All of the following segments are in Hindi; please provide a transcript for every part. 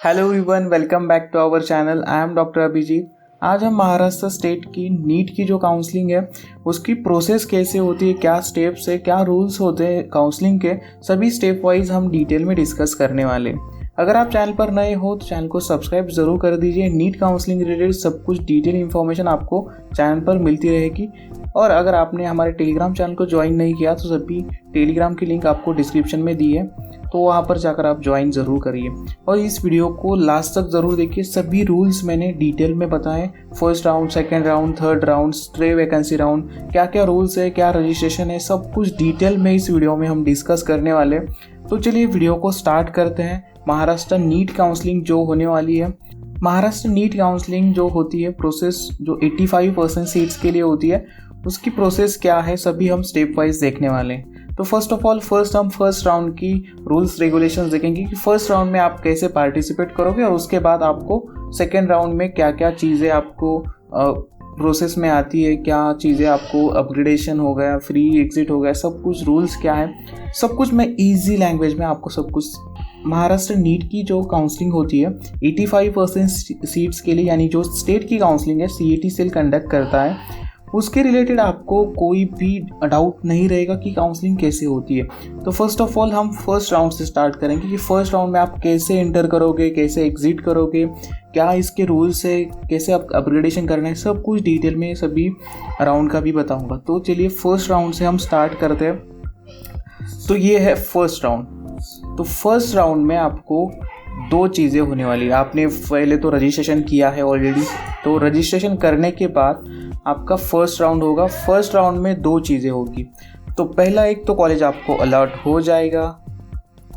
Hello everyone, welcome back to our channel. I am doctor Abhijit. आज हम महाराष्ट्र स्टेट की नीट की जो काउंसलिंग है उसकी प्रोसेस कैसे होती है, क्या स्टेप्स है, क्या रूल्स होते हैं काउंसलिंग के, सभी स्टेप वाइज हम डिटेल में डिस्कस करने वाले हैं। अगर आप चैनल पर नए हो तो चैनल को सब्सक्राइब ज़रूर कर दीजिए। नीट काउंसलिंग रिलेटेड सब कुछ डिटेल इन्फॉर्मेशन आपको चैनल पर मिलती रहेगी। और अगर आपने हमारे टेलीग्राम चैनल को ज्वाइन नहीं किया तो सभी टेलीग्राम की लिंक आपको डिस्क्रिप्शन में दी है, तो वहाँ पर जाकर आप ज्वाइन ज़रूर करिए। और इस वीडियो को लास्ट तक ज़रूर देखिए। सभी रूल्स मैंने डिटेल में बताएं, first round, second round, third round, stray vacancy round, क्या क्या रूल्स है, क्या रजिस्ट्रेशन है, सब कुछ डिटेल में इस वीडियो में हम डिस्कस करने वाले हैं। तो चलिए वीडियो को स्टार्ट करते हैं। महाराष्ट्र नीट काउंसलिंग जो होने वाली है, महाराष्ट्र नीट काउंसलिंग जो होती है प्रोसेस, जो 85% सीट्स के लिए होती है, उसकी प्रोसेस क्या है सभी हम स्टेप वाइज देखने वाले हैं। तो फर्स्ट ऑफ ऑल हम फर्स्ट राउंड की रूल्स रेगुलेशंस देखेंगे कि फर्स्ट राउंड में आप कैसे पार्टिसिपेट करोगे और उसके बाद आपको सेकेंड राउंड में क्या क्या चीज़ें आपको प्रोसेस में आती है, क्या चीज़ें आपको अपग्रेडेशन हो गया, फ्री एग्जिट हो गया, सब कुछ रूल्स क्या है, सब कुछ मैं ईजी लैंग्वेज में आपको सब कुछ। महाराष्ट्र नीट की जो काउंसलिंग होती है 85% सीट्स के लिए, यानी जो स्टेट की काउंसलिंग है CET सेल कंडक्ट करता है, उसके रिलेटेड आपको कोई भी डाउट नहीं रहेगा कि काउंसलिंग कैसे होती है। तो फर्स्ट ऑफ ऑल हम फर्स्ट राउंड से स्टार्ट करेंगे कि फर्स्ट राउंड में आप कैसे एंटर करोगे, कैसे एग्जिट करोगे, क्या इसके रूल्स है, कैसे आप अपग्रेडेशन करना है, सब कुछ डिटेल में सभी राउंड का भी बताऊंगा। तो चलिए फर्स्ट राउंड से हम स्टार्ट करते हैं। तो ये है फर्स्ट राउंड। तो फर्स्ट राउंड में आपको दो चीज़ें होने वाली है। आपने पहले तो रजिस्ट्रेशन किया है ऑलरेडी, तो रजिस्ट्रेशन करने के बाद आपका फर्स्ट राउंड होगा। फर्स्ट राउंड में दो चीज़ें होगी। तो पहला, एक तो कॉलेज आपको अलॉट हो जाएगा,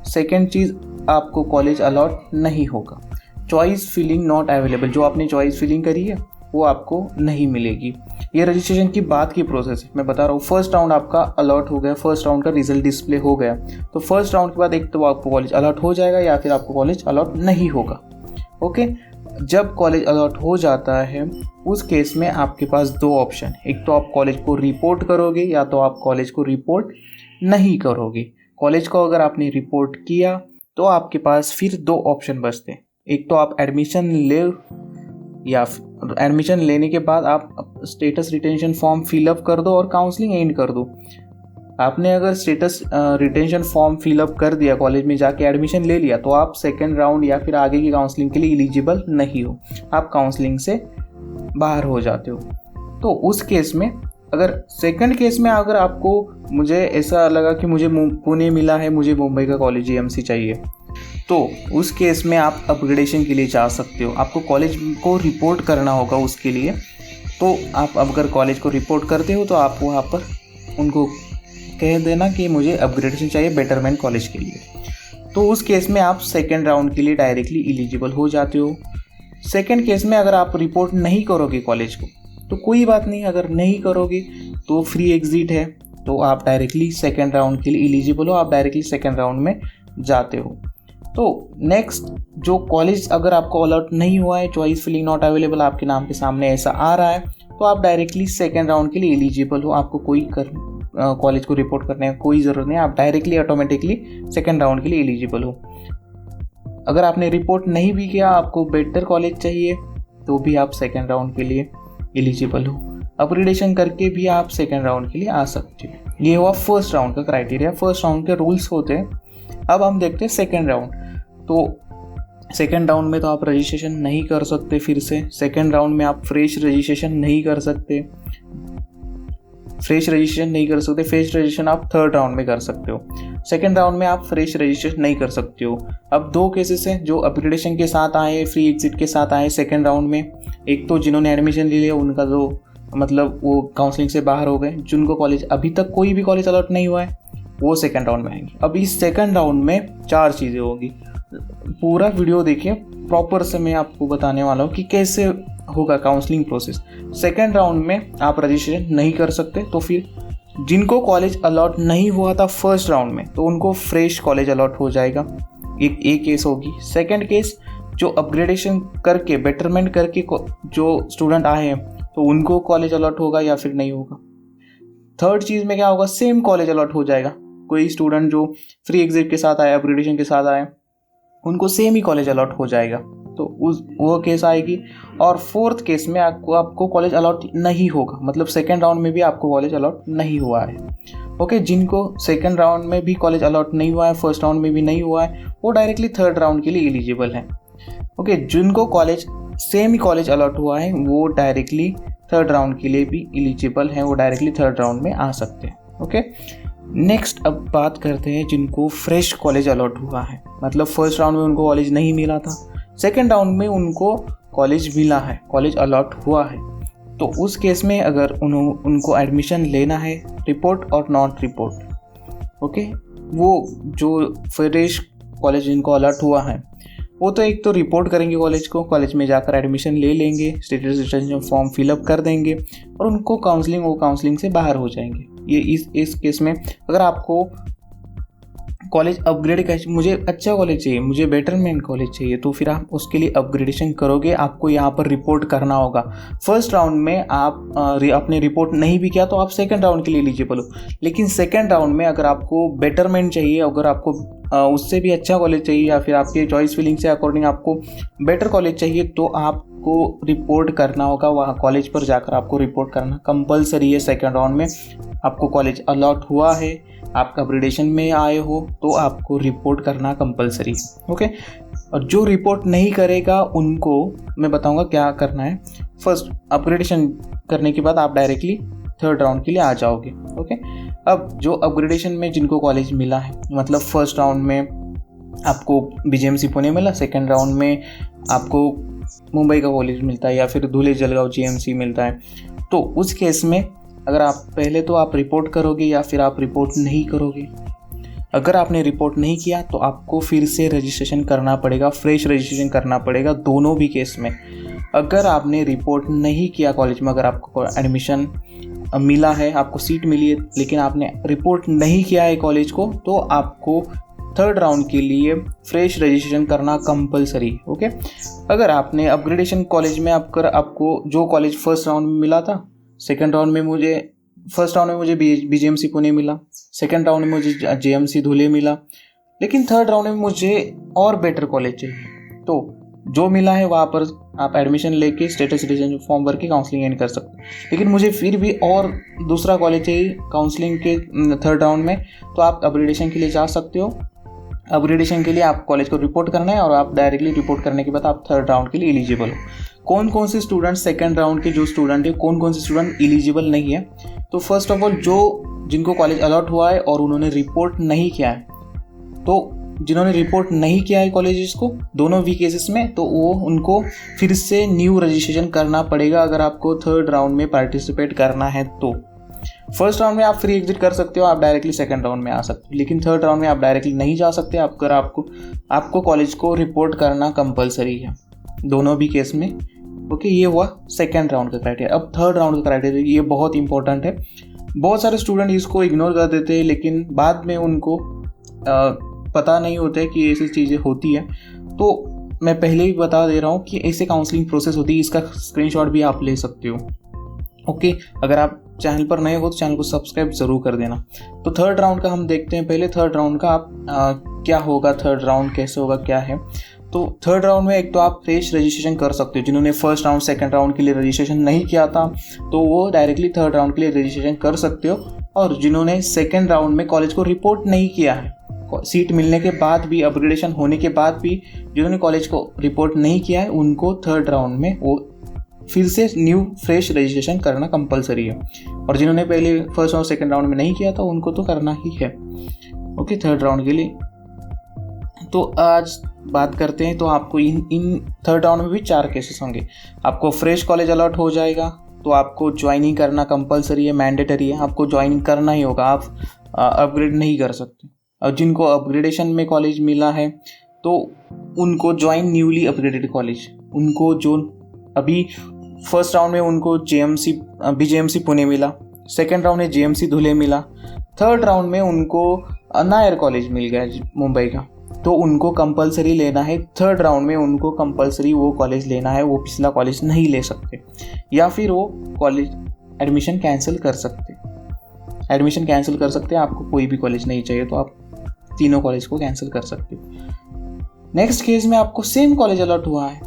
सेकंड चीज़ आपको कॉलेज अलॉट नहीं होगा। चॉइस फिलिंग नॉट अवेलेबल, जो आपने चॉइस फिलिंग करी है वो आपको नहीं मिलेगी। ये रजिस्ट्रेशन की बात की प्रोसेस है, मैं बता रहा हूँ। फर्स्ट राउंड आपका अलॉट हो गया, फर्स्ट राउंड का रिजल्ट डिस्प्ले हो गया, तो फर्स्ट राउंड के बाद एक तो आपको कॉलेज अलॉट हो जाएगा या फिर आपको कॉलेज अलॉट नहीं होगा। ओके, जब कॉलेज अलॉट हो जाता है उस केस में आपके पास दो ऑप्शन, एक तो आप कॉलेज को रिपोर्ट करोगे या तो आप कॉलेज को रिपोर्ट नहीं करोगे। कॉलेज को अगर आपने रिपोर्ट किया तो आपके पास फिर दो ऑप्शन बचते हैं, एक तो आप एडमिशन ले, या एडमिशन लेने के बाद आप स्टेटस रिटेंशन फॉर्म फिलअप कर दो और काउंसलिंग एंड कर दो। आपने अगर स्टेटस रिटेंशन फॉर्म फिलअप कर दिया, कॉलेज में जाके एडमिशन ले लिया, तो आप सेकेंड राउंड या फिर आगे की काउंसलिंग के लिए एलिजिबल नहीं हो, आप काउंसलिंग से बाहर हो जाते हो। तो उस केस में, अगर सेकंड केस में अगर आपको, मुझे ऐसा लगा कि मुझे पुणे मिला है, मुझे मुंबई का कॉलेज EMC चाहिए, तो उस केस में आप अपग्रेडेशन के लिए जा सकते हो। आपको कॉलेज को रिपोर्ट करना होगा उसके लिए। तो आप अगर कॉलेज को रिपोर्ट करते हो तो आप वहाँ पर उनको कह देना कि मुझे अपग्रेडेशन चाहिए बेटरमेंट कॉलेज के लिए। तो उस केस में आप सेकेंड राउंड के लिए डायरेक्टली एलिजिबल हो जाते हो। सेकेंड केस में अगर आप रिपोर्ट नहीं करोगे कॉलेज को तो कोई बात नहीं, अगर नहीं करोगे तो फ्री एग्जिट है, तो आप डायरेक्टली सेकेंड राउंड के लिए एलिजिबल हो, आप डायरेक्टली सेकेंड राउंड में जाते हो। तो नेक्स्ट, जो कॉलेज अगर आपको अलॉट नहीं हुआ है, चॉइस फिलिंग नॉट अवेलेबल आपके नाम के सामने ऐसा आ रहा है, तो आप डायरेक्टली सेकेंड राउंड के लिए एलिजिबल हो। आपको कोई कॉलेज को रिपोर्ट करने की कोई ज़रूरत नहीं, आप डायरेक्टली ऑटोमेटिकली सेकेंड राउंड के लिए एलिजिबल हो। अगर आपने रिपोर्ट नहीं भी किया, आपको बेटर कॉलेज चाहिए, तो भी आप सेकेंड राउंड के लिए एलिजिबल हो। अपग्रेडेशन करके भी आप सेकेंड राउंड के लिए आ सकते हो। ये हुआ फर्स्ट राउंड का क्राइटेरिया, फर्स्ट राउंड के रूल्स होते हैं। अब हम देखते हैं सेकेंड राउंड। तो सेकेंड राउंड में तो आप रजिस्ट्रेशन नहीं कर सकते फिर से, सेकेंड राउंड में आप फ्रेश रजिस्ट्रेशन नहीं कर सकते, फ्रेश रजिस्ट्रेशन आप थर्ड राउंड में कर सकते हो। सेकेंड राउंड में आप फ्रेश रजिस्ट्रेशन नहीं कर सकते हो। अब दो केसेस हैं, जो अपग्रेडेशन के साथ आए, फ्री एग्जिट के साथ आए सेकेंड राउंड में। एक तो जिन्होंने एडमिशन ले लिया उनका जो मतलब वो काउंसलिंग से बाहर हो गए, जिनको कॉलेज अभी तक कोई भी कॉलेज अलॉट नहीं हुआ है, वो सेकेंड राउंड में आएंगे। अब इस सेकेंड राउंड में चार चीज़ें होगी। पूरा वीडियो देखिए, प्रॉपर से मैं आपको बताने वाला हूँ कि कैसे होगा काउंसलिंग प्रोसेस। सेकेंड राउंड में आप रजिस्ट्रेशन नहीं कर सकते, तो फिर जिनको कॉलेज अलॉट नहीं हुआ था फर्स्ट राउंड में, तो उनको फ्रेश कॉलेज अलॉट हो जाएगा। एक केस होगी। सेकेंड केस, जो अपग्रेडेशन करके, बेटरमेंट करके जो स्टूडेंट आए हैं, तो उनको कॉलेज अलॉट होगा या फिर नहीं होगा। थर्ड चीज़ में क्या होगा, सेम कॉलेज अलॉट हो जाएगा। कोई स्टूडेंट जो फ्री एग्जिट के साथ आया, अपग्रेडेशन के साथ आया, उनको सेम ही कॉलेज अलॉट हो जाएगा, तो वो केस आएगी। और फोर्थ केस में आपको कॉलेज अलॉट नहीं होगा, मतलब सेकेंड राउंड में भी आपको कॉलेज अलॉट नहीं हुआ है। ओके, जिनको सेकेंड राउंड में भी कॉलेज अलॉट नहीं हुआ है, फर्स्ट राउंड में भी नहीं हुआ है, वो डायरेक्टली थर्ड राउंड के लिए एलिजिबल है। ओके, जिनको कॉलेज सेम ही कॉलेज अलॉट हुआ है वो डायरेक्टली थर्ड राउंड के लिए भी एलिजिबल हैं, वो डायरेक्टली थर्ड राउंड में आ सकते हैं। ओके, नेक्स्ट अब बात करते हैं जिनको फ्रेश कॉलेज अलॉट हुआ है, मतलब फर्स्ट राउंड में उनको कॉलेज नहीं मिला था, सेकेंड राउंड में उनको कॉलेज मिला है, कॉलेज अलॉट हुआ है। तो उस केस में अगर उनको एडमिशन लेना है, रिपोर्ट और नॉट रिपोर्ट, ओके, वो जो फ्रेश कॉलेज जिनको अलॉट हुआ है वो तो एक तो रिपोर्ट करेंगे कॉलेज को, कॉलेज में जाकर एडमिशन ले लेंगे, स्टेटस रजिस्ट्रेशन फॉर्म फिलअप कर देंगे और उनको काउंसलिंग से बाहर हो जाएंगे। ये इस केस में अगर आपको कॉलेज अपग्रेड का, मुझे अच्छा कॉलेज चाहिए, मुझे बेटरमेंट कॉलेज चाहिए, तो फिर आप उसके लिए अपग्रेडेशन करोगे, आपको यहाँ पर रिपोर्ट करना होगा। फर्स्ट राउंड में आपने रिपोर्ट नहीं भी किया तो आप सेकंड राउंड के लिए एलिजिबल हो, लेकिन सेकंड राउंड में अगर आपको बेटरमेंट चाहिए, अगर आपको उससे भी अच्छा कॉलेज चाहिए या फिर आपके चॉइस फीलिंग से अकॉर्डिंग आपको बेटर कॉलेज चाहिए, तो आपको रिपोर्ट करना होगा, वहाँ कॉलेज पर जाकर आपको रिपोर्ट करना कंपलसरी है। सेकंड राउंड में आपको कॉलेज अलॉट हुआ है, आप अपग्रेडेशन में आए हो, तो आपको रिपोर्ट करना कंपलसरी है। ओके, और जो रिपोर्ट नहीं करेगा उनको मैं बताऊंगा क्या करना है। फर्स्ट अपग्रेडेशन करने के बाद आप डायरेक्टली थर्ड राउंड के लिए आ जाओगे। ओके, अब जो अपग्रेडेशन में जिनको कॉलेज मिला है, मतलब फर्स्ट राउंड में आपको BGMC पुणे मिला, सेकेंड राउंड में आपको मुंबई का कॉलेज मिलता है या फिर धुले जलगांव GMC मिलता है, तो उस केस में अगर आप पहले तो आप रिपोर्ट करोगे या फिर आप रिपोर्ट नहीं करोगे। अगर आपने रिपोर्ट नहीं किया तो आपको फिर से रजिस्ट्रेशन करना पड़ेगा, फ्रेश रजिस्ट्रेशन करना पड़ेगा दोनों भी केस में। अगर आपने रिपोर्ट नहीं किया कॉलेज में, अगर आपको एडमिशन मिला है, आपको सीट मिली है, लेकिन आपने रिपोर्ट नहीं किया है कॉलेज को, तो आपको थर्ड राउंड के लिए फ्रेश रजिस्ट्रेशन करना कंपलसरी। ओके, अगर आपने अपग्रेडेशन कॉलेज में आपको जो कॉलेज फर्स्ट राउंड में मिला था, सेकेंड राउंड में फर्स्ट राउंड में मुझे BGMC पुणे मिला, सेकेंड राउंड में मुझे JMC धुले मिला, लेकिन थर्ड राउंड में मुझे और बेटर कॉलेज चाहिए, तो जो मिला है वहाँ पर आप एडमिशन लेके स्टेटस रजिस्ट्रेशन फॉर्म भर के काउंसलिंग एंड कर सकते हैं। लेकिन मुझे फिर भी और दूसरा कॉलेज चाहिए काउंसलिंग के थर्ड राउंड में, तो आप अपग्रेडेशन के लिए जा सकते हो। अपग्रेडेशन के लिए आप कॉलेज को रिपोर्ट करना है और आप डायरेक्टली रिपोर्ट करने के बाद आप थर्ड राउंड के लिए एलिजिबल हो। कौन कौन से स्टूडेंट सेकंड राउंड के जो स्टूडेंट है, कौन कौन से स्टूडेंट एलिजिबल नहीं है, तो फर्स्ट ऑफ ऑल जिनको कॉलेज अलॉट हुआ है और उन्होंने रिपोर्ट नहीं किया है, तो जिन्होंने रिपोर्ट नहीं किया है कॉलेजेस को दोनों भी केसेस में, तो उनको फिर से न्यू रजिस्ट्रेशन करना पड़ेगा अगर आपको थर्ड राउंड में पार्टिसिपेट करना है। तो फर्स्ट राउंड में आप फ्री एग्जिट कर सकते हो, आप डायरेक्टली सेकंड राउंड में आ सकते हो, लेकिन थर्ड राउंड में आप डायरेक्टली नहीं जा सकते। आपको कॉलेज को रिपोर्ट करना कंपलसरी है दोनों भी केस में। ओके, ये हुआ सेकंड राउंड का क्राइटेरिया। अब थर्ड राउंड का क्राइटेरिया, ये बहुत इंपॉर्टेंट है। बहुत सारे स्टूडेंट इसको इग्नोर कर देते हैं, लेकिन बाद में उनको पता नहीं होता है कि ऐसी चीज़ें होती है। तो मैं पहले ही बता दे रहा हूँ कि ऐसे काउंसलिंग प्रोसेस होती है, इसका स्क्रीनशॉट भी आप ले सकते हो। ओके, अगर आप चैनल पर नए हो तो चैनल को सब्सक्राइब ज़रूर कर देना। तो थर्ड राउंड का हम देखते हैं। पहले थर्ड राउंड का आप क्या होगा, थर्ड राउंड कैसे होगा, क्या है। तो थर्ड राउंड में एक तो आप फ्रेश रजिस्ट्रेशन कर सकते हो। जिन्होंने फर्स्ट राउंड सेकंड राउंड के लिए रजिस्ट्रेशन नहीं किया था तो वो डायरेक्टली थर्ड राउंड के लिए रजिस्ट्रेशन कर सकते हो। और जिन्होंने सेकंड राउंड में कॉलेज को रिपोर्ट नहीं किया है, सीट मिलने के बाद भी, अपग्रेडेशन होने के बाद भी जिन्होंने कॉलेज को रिपोर्ट नहीं किया है, उनको थर्ड राउंड में वो फिर से न्यू फ्रेश रजिस्ट्रेशन करना कंपलसरी है। और जिन्होंने पहले फर्स्ट और सेकंड राउंड में नहीं किया था उनको तो करना ही है। ओके, थर्ड राउंड के लिए तो आज बात करते हैं। तो आपको इन थर्ड राउंड में भी 4 केसेस होंगे। आपको फ्रेश कॉलेज अलॉट हो जाएगा तो आपको ज्वाइनिंग करना कंपलसरी है, मैंडेटरी है, आपको ज्वाइनिंग करना ही होगा, आप अपग्रेड नहीं कर सकते। और जिनको अपग्रेडेशन में कॉलेज मिला है तो उनको ज्वाइन न्यूली अपग्रेडेड कॉलेज, उनको जो अभी फर्स्ट राउंड में उनको BGMC पुणे मिला, सेकेंड राउंड में JMC धुले मिला, थर्ड राउंड में उनको नायर कॉलेज मिल गया मुंबई का, तो उनको कंपलसरी लेना है। थर्ड राउंड में उनको कंपलसरी वो कॉलेज लेना है, वो पिछला कॉलेज नहीं ले सकते, या फिर वो कॉलेज एडमिशन कैंसिल कर सकते। आपको कोई भी कॉलेज नहीं चाहिए तो आप तीनों कॉलेज को कैंसिल कर सकते हो। नेक्स्ट केस में आपको सेम कॉलेज अलॉट हुआ है,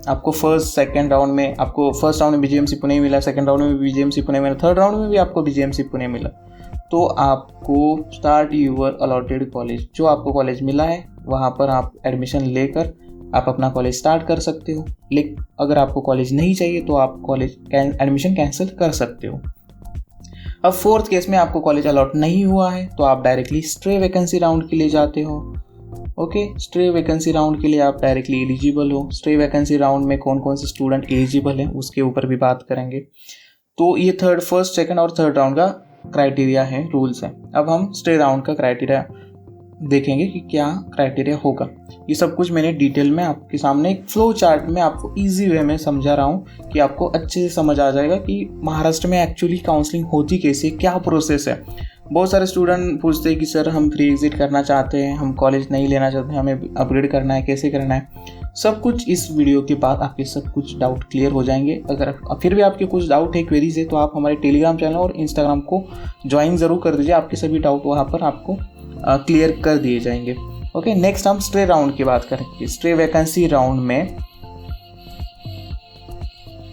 आपको सेकंड राउंड में आपको फर्स्ट राउंड में बीजेएमसी पुणे मिला, सेकंड राउंड में बीजेएमसी पुणे मिला, थर्ड राउंड में भी आपको बीजेएमसी पुणे मिला, तो आपको स्टार्ट यूर अलॉटेड कॉलेज, जो आपको कॉलेज मिला है वहाँ पर आप एडमिशन लेकर आप अपना कॉलेज स्टार्ट कर सकते हो। लेकिन अगर आपको कॉलेज नहीं चाहिए तो आप कॉलेज एडमिशन कैंसिल कर सकते हो। अब फोर्थ केस में आपको कॉलेज अलॉट नहीं हुआ है तो आप डायरेक्टली स्ट्रे वैकेंसी राउंड के लिए जाते हो। ओके, स्ट्रे वैकेंसी राउंड के लिए आप डायरेक्टली एलिजिबल हो। स्ट्रे वैकेंसी राउंड में कौन कौन से स्टूडेंट एलिजिबल हैं उसके ऊपर भी बात करेंगे। तो ये फर्स्ट सेकंड और थर्ड राउंड का क्राइटेरिया है, रूल्स है। अब हम स्ट्रे राउंड का क्राइटेरिया देखेंगे कि क्या क्राइटेरिया होगा। ये सब कुछ मैंने डिटेल में आपके सामने एक फ्लो चार्ट में आपको इजी वे में समझा रहा हूँ कि आपको अच्छे से समझ आ जाएगा कि महाराष्ट्र में एक्चुअली काउंसलिंग होती कैसे, क्या प्रोसेस है। बहुत सारे स्टूडेंट पूछते हैं कि सर हम फ्री एग्जिट करना चाहते हैं, हम कॉलेज नहीं लेना चाहते, हमें अपग्रेड करना है, कैसे करना है। सब कुछ इस वीडियो के बाद आपके सब कुछ डाउट क्लियर हो जाएंगे। अगर फिर भी आपके कुछ डाउट है, क्वेरीज है, तो आप हमारे टेलीग्राम चैनल और इंस्टाग्राम को ज्वाइन ज़रूर कर दीजिए। आपके सभी डाउट वहाँ पर आपको क्लियर कर दिए जाएंगे। ओके, नेक्स्ट हम स्ट्रे राउंड की बात करेंगे। स्ट्रे वैकेंसी राउंड में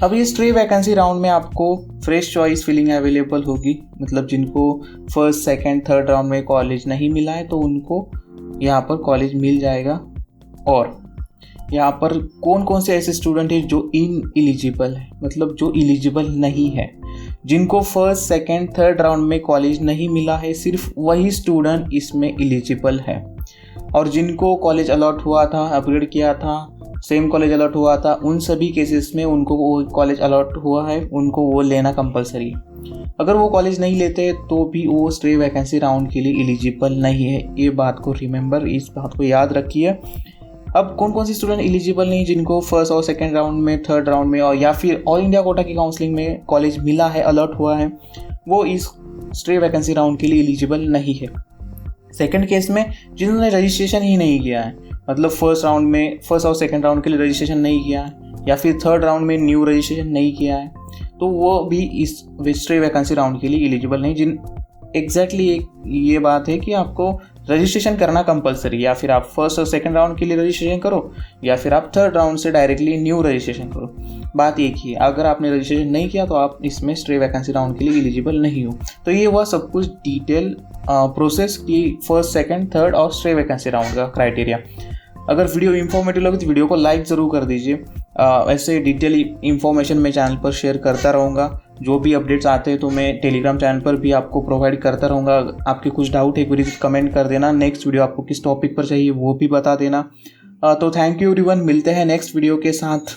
अब ये स्ट्रे वैकेंसी राउंड में आपको फ्रेश चॉइस फिलिंग अवेलेबल होगी, मतलब जिनको फर्स्ट सेकंड थर्ड राउंड में कॉलेज नहीं मिला है तो उनको यहाँ पर कॉलेज मिल जाएगा। और यहाँ पर कौन कौन से ऐसे स्टूडेंट हैं जो इनएलिजिबल है, मतलब जो एलिजिबल नहीं है, जिनको फर्स्ट सेकंड थर्ड राउंड में कॉलेज नहीं मिला है, सिर्फ वही स्टूडेंट इसमें एलिजिबल है। और जिनको कॉलेज अलॉट हुआ था, अपग्रेड किया था, सेम कॉलेज अलॉट हुआ था, उन सभी केसेस में उनको वो कॉलेज अलॉट हुआ है, उनको वो लेना कंपलसरी है। अगर वो कॉलेज नहीं लेते तो भी वो स्ट्रे वैकेंसी राउंड के लिए एलिजिबल नहीं है। ये बात को रिमेंबर, इस बात को याद रखिए। अब कौन कौन से स्टूडेंट एलिजिबल नहीं, जिनको फर्स्ट और सेकंड राउंड में, थर्ड राउंड में और या फिर ऑल इंडिया कोटा की काउंसलिंग में कॉलेज मिला है, अलॉट हुआ है, वो इस स्ट्रे वैकेंसी राउंड के लिए एलिजिबल नहीं है। सेकंड केस में जिन्होंने रजिस्ट्रेशन ही नहीं किया है, मतलब फर्स्ट और सेकंड राउंड के लिए रजिस्ट्रेशन नहीं किया है या फिर थर्ड राउंड में न्यू रजिस्ट्रेशन नहीं किया है, तो वो भी इस स्ट्रे वैकेंसी राउंड के लिए एलिजिबल नहीं। जिन एग्जैक्टली ये बात है कि आपको रजिस्ट्रेशन करना कंपलसरी, या फिर आप फर्स्ट और सेकंड राउंड के लिए रजिस्ट्रेशन करो या फिर आप थर्ड राउंड से डायरेक्टली न्यू रजिस्ट्रेशन करो। बात एक ही है, अगर आपने रजिस्ट्रेशन नहीं किया तो आप इसमें स्ट्रे वैकेंसी राउंड के लिए एलिजिबल नहीं हो। तो ये हुआ सब कुछ डिटेल प्रोसेस की फर्स्ट सेकंड थर्ड और स्ट्रे वैकेंसी राउंड का क्राइटेरिया। अगर वीडियो इन्फॉर्मेटिव लगे तो वीडियो को लाइक ज़रूर कर दीजिए। ऐसे डिटेल इन्फॉर्मेशन मैं चैनल पर शेयर करता रहूँगा। जो भी अपडेट्स आते हैं तो मैं टेलीग्राम चैनल पर भी आपको प्रोवाइड करता रहूँगा। आपके कुछ डाउट है प्लीज़ कमेंट कर देना। नेक्स्ट वीडियो आपको किस टॉपिक पर चाहिए वो भी बता देना। तो थैंक यू एवरीवन, मिलते हैं नेक्स्ट वीडियो के साथ।